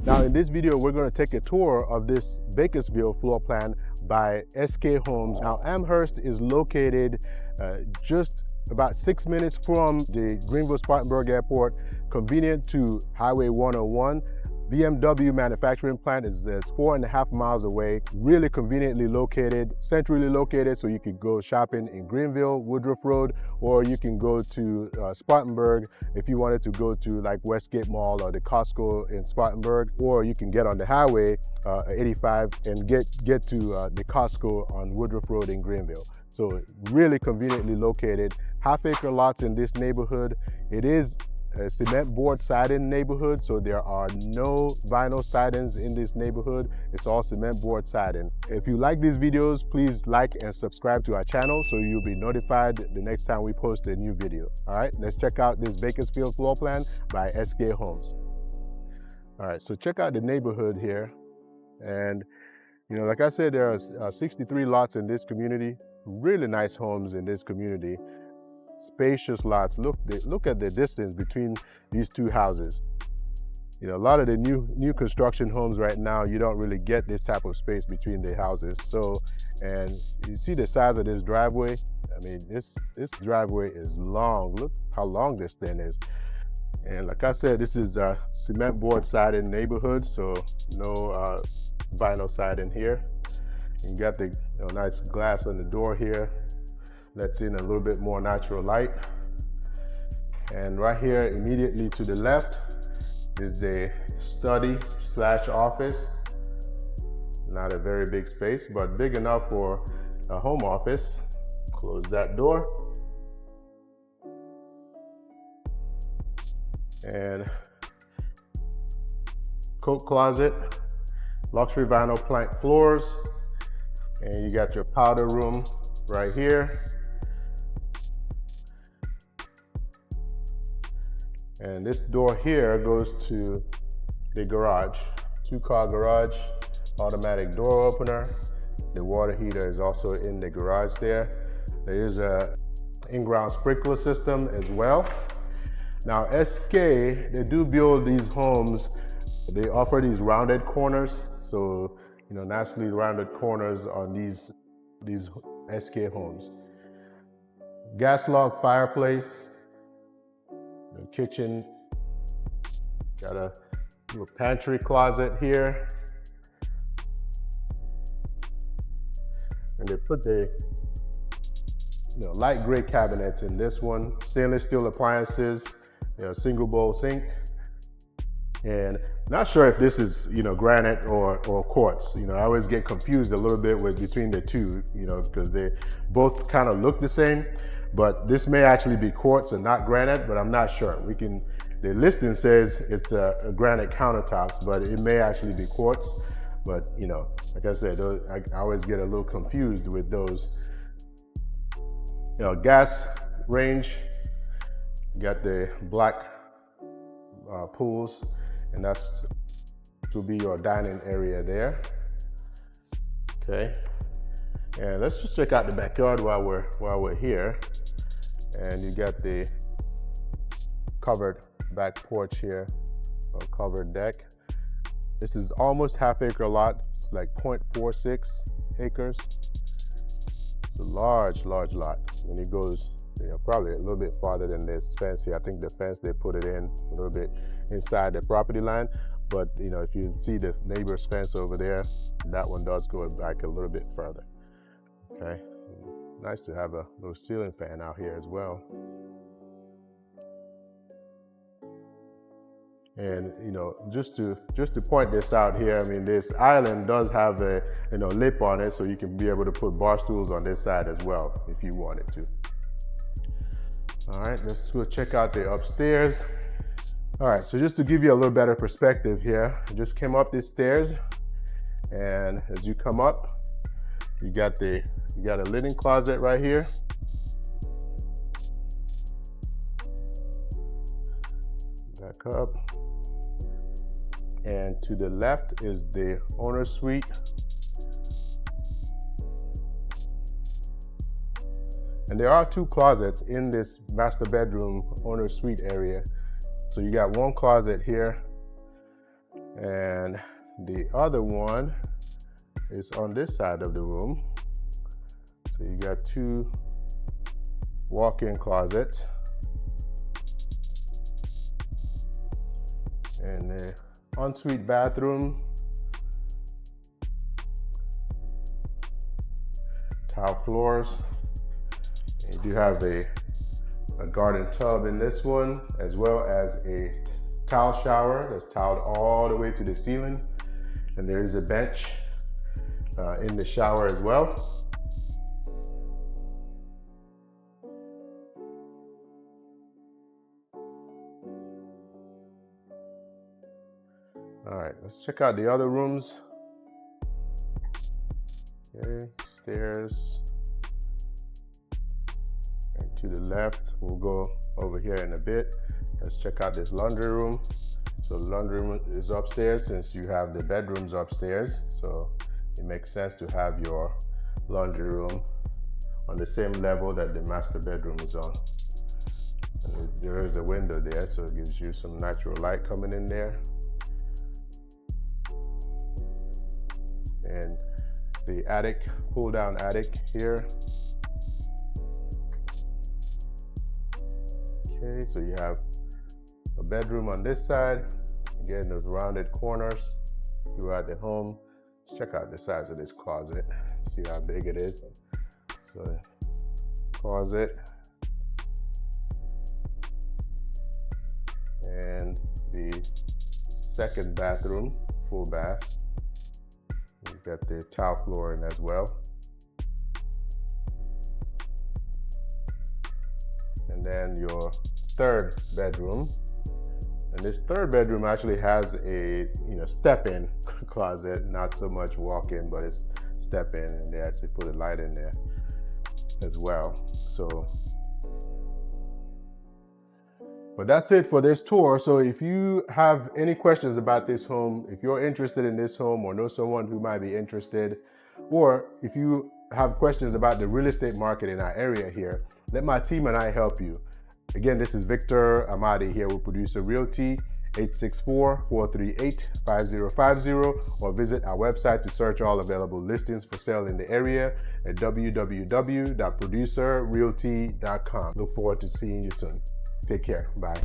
Now in this video, we're going to take a tour of this Bakersfield floor plan by SK Homes. Now Amherst is located just about 6 minutes from the Greenville-Spartanburg Airport, convenient to Highway 101. BMW manufacturing plant is 4.5 miles away, really conveniently located, centrally located, so you could go shopping in Greenville, Woodruff Road, or you can go to Spartanburg if you wanted to go to like Westgate Mall or the Costco in Spartanburg, or you can get on the highway 85 and get to the Costco on Woodruff Road in Greenville. So really conveniently located, half-acre lots in this neighborhood. It is a cement board siding neighborhood, so there are no vinyl sidings in this neighborhood. It's all cement board siding. If you like these videos, please like and subscribe to our channel so you'll be notified the next time we post a new video. All right, let's check out this Bakersfield floor plan by SK Homes. All right, so check out the neighborhood here. And you know, like I said, there are 63 lots in this community. Really nice homes in this community. Spacious lots. Look at the distance between these two houses. You know, a lot of the new construction homes right now, you don't really get this type of space between the houses. So, and you see the size of this driveway. I mean, this driveway is long. Look how long this thing is. And like I said, this is a cement board siding neighborhood, so no vinyl siding here. You got the nice glass on the door here. Lets in a little bit more natural light. And right here, immediately to the left, is the study/office. Not a very big space, but big enough for a home office. Close that door. And coat closet, luxury vinyl plank floors, and you got your powder room right here. And this door here goes to the garage, 2-car garage, automatic door opener. The water heater is also in the garage there. There is a in-ground sprinkler system as well. Now SK, they do build these homes. They offer these rounded corners. So, you know, naturally rounded corners on these SK homes. Gas log fireplace. The kitchen, got a little pantry closet here, and they put the light gray cabinets in this one. Stainless steel appliances, single bowl sink, and not sure if this is granite or quartz. I always get confused a little bit between the two, because they both kind of look the same. But this may actually be quartz and not granite, but I'm not sure. The listing says it's a granite countertops, but it may actually be quartz. But like I said, I always get a little confused with those. Gas range, you got the black pools, and that's to be your dining area there. Okay. And let's just check out the backyard while we're here. And you got the covered back porch here, or covered deck. This is almost half-acre lot, it's like 0.46 acres. It's a large lot, and it goes probably a little bit farther than this fence here. I think the fence, they put it in a little bit inside the property line. But if you see the neighbor's fence over there, that one does go back a little bit further. Okay, nice to have a little ceiling fan out here as well. And just to point this out here, I mean, this island does have a lip on it, so you can be able to put bar stools on this side as well if you wanted to. All right, let's go check out the upstairs. All right, so just to give you a little better perspective here, I just came up these stairs, and as you come up, you got a linen closet right here. Back up. And to the left is the owner's suite. And there are 2 closets in this master bedroom owner's suite area. So you got one closet here, And the other one is on this side of the room. So you got two walk-in closets and the ensuite bathroom, tile floors. You do have a garden tub in this one, as well as a tile shower that's tiled all the way to the ceiling. And there is a bench in the shower as well. All right, let's check out the other rooms. Okay, stairs. And to the left, we'll go over here in a bit. Let's check out this laundry room. So the laundry room is upstairs since you have the bedrooms upstairs. So it makes sense to have your laundry room on the same level that the master bedroom is on. And there is a window there, so it gives you some natural light coming in there. And the attic, pull down attic here. Okay, so you have a bedroom on this side. Again, those rounded corners throughout the home. Let's check out the size of this closet, see how big it is. So, closet. And the second bathroom, full bath. You've got the tile flooring as well. And then your third bedroom. And this third bedroom actually has a step-in closet, not so much walk-in, but it's step-in, and they actually put a light in there as well. But that's it for this tour. So if you have any questions about this home, if you're interested in this home or know someone who might be interested, or if you have questions about the real estate market in our area here, let my team and I help you. Again, this is Victor Amadi here with Producer Realty, 864-438-5050, or visit our website to search all available listings for sale in the area at www.producerrealty.com. Look forward to seeing you soon. Take care. Bye.